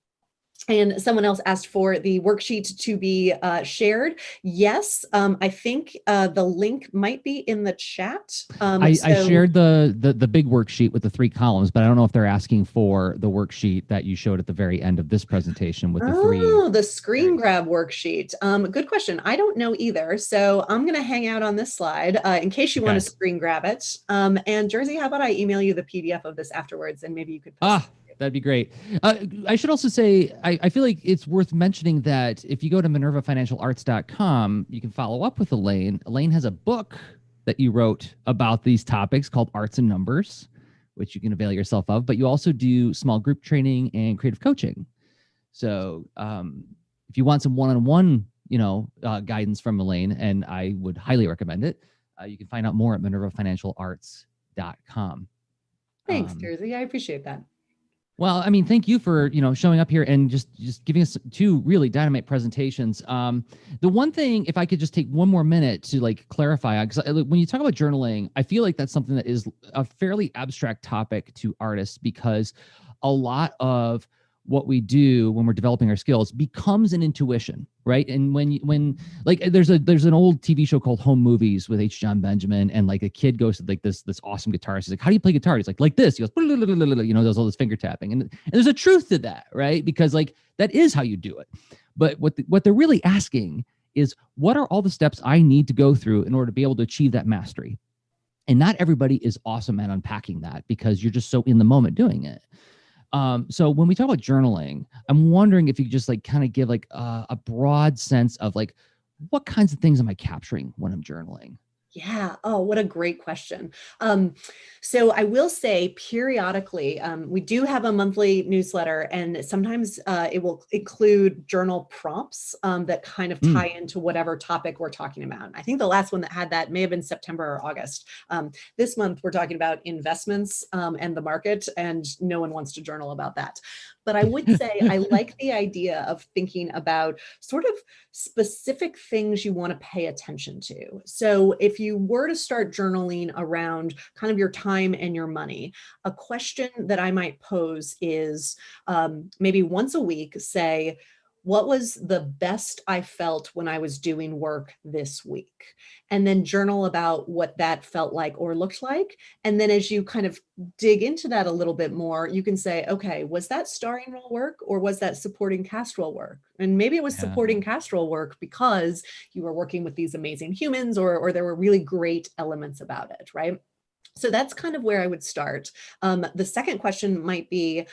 S2: And someone else asked for the worksheet to be shared. Yes, I think the link might be in the chat.
S1: I shared the big worksheet with the 3 columns, but I don't know if they're asking for the worksheet that you showed at the very end of this presentation with the 3.
S2: Oh, the screen grab worksheet. Good question. I don't know either. So I'm going to hang out on this slide in case you want to screen grab it. And Jersey, how about I email you the PDF of this afterwards, and maybe you could post it.
S1: That'd be great. I should also say, I feel like it's worth mentioning that if you go to minervafinancialarts.com, you can follow up with Elaine. Elaine has a book that you wrote about these topics called Arts and Numbers, which you can avail yourself of, but you also do small group training and creative coaching. So if you want some one-on-one, guidance from Elaine, and I would highly recommend it, you can find out more at minervafinancialarts.com.
S2: Thanks, Jersey. I appreciate that.
S1: Well, I mean, thank you for, showing up here and just giving us 2 really dynamite presentations. The one thing, if I could just take one more minute to clarify, because when you talk about journaling, I feel like that's something that is a fairly abstract topic to artists, because a lot of what we do when we're developing our skills becomes an intuition, right? And when there's an old TV show called Home Movies with H. John Benjamin, and a kid goes to this awesome guitarist. He's like, "How do you play guitar?" He's like this. He goes, does all this finger tapping, and there's a truth to that, right? Because that is how you do it. But what they're really asking is, what are all the steps I need to go through in order to be able to achieve that mastery? And not everybody is awesome at unpacking that, because you're just so in the moment doing it. So when we talk about journaling, I'm wondering if you could just kind of give a broad sense of what kinds of things am I capturing when I'm journaling?
S2: Yeah. Oh, what a great question. So I will say periodically, we do have a monthly newsletter, and sometimes it will include journal prompts that kind of tie into whatever topic we're talking about. I think the last one that had that may have been September or August. This month, we're talking about investments and the market, and no one wants to journal about that. But I would say I like the idea of thinking about sort of specific things you want to pay attention to. So if you were to start journaling around kind of your time and your money, a question that I might pose is maybe once a week, say, what was the best I felt when I was doing work this week? And then journal about what that felt like or looked like. And then as you kind of dig into that a little bit more, you can say, okay, was that starring role work, or was that supporting cast role work? And maybe it was supporting cast role work because you were working with these amazing humans, or there were really great elements about it, right? So that's kind of where I would start. The second question might be,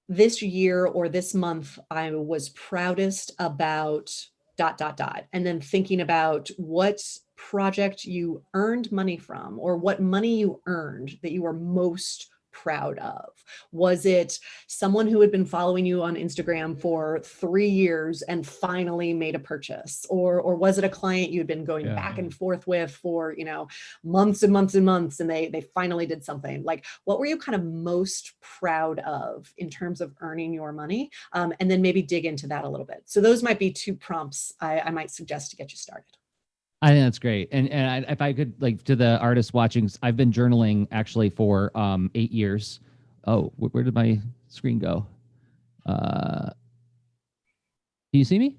S2: this year or this month, I was proudest about ... And then thinking about what project you earned money from, or what money you earned that you were most proud of. Was it someone who had been following you on Instagram for 3 years and finally made a purchase? Or was it a client you'd been going back and forth with for, months and months and months, and they finally did something? What were you kind of most proud of in terms of earning your money? And then maybe dig into that a little bit. So those might be 2 prompts I might suggest to get you started.
S1: I think that's great. And if I could, to the artists watching, I've been journaling actually for 8 years. Oh, where did my screen go? Can you see me?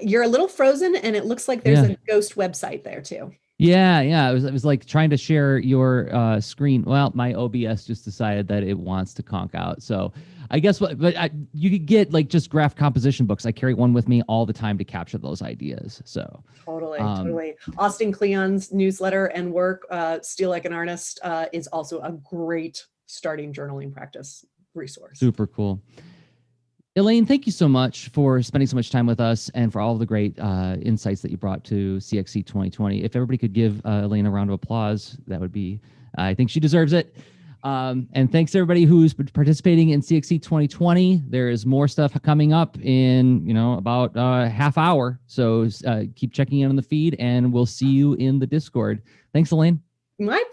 S2: You're a little frozen, and it looks like there's a ghost website there too.
S1: Yeah. It was trying to share your screen. Well, my OBS just decided that it wants to conk out. So I guess what, but you could get like just graph composition books. I carry one with me all the time to capture those ideas. So
S2: Totally. Austin Kleon's newsletter and work, Steal Like an Artist, is also a great starting journaling practice resource.
S1: Super cool. Elaine, thank you so much for spending so much time with us and for all of the great insights that you brought to CXC 2020. If everybody could give Elaine a round of applause, that would be, I think she deserves it. And thanks to everybody who's participating in CXC 2020. There is more stuff coming up in, about a half hour. So keep checking in on the feed and we'll see you in the Discord. Thanks, Elaine.
S2: My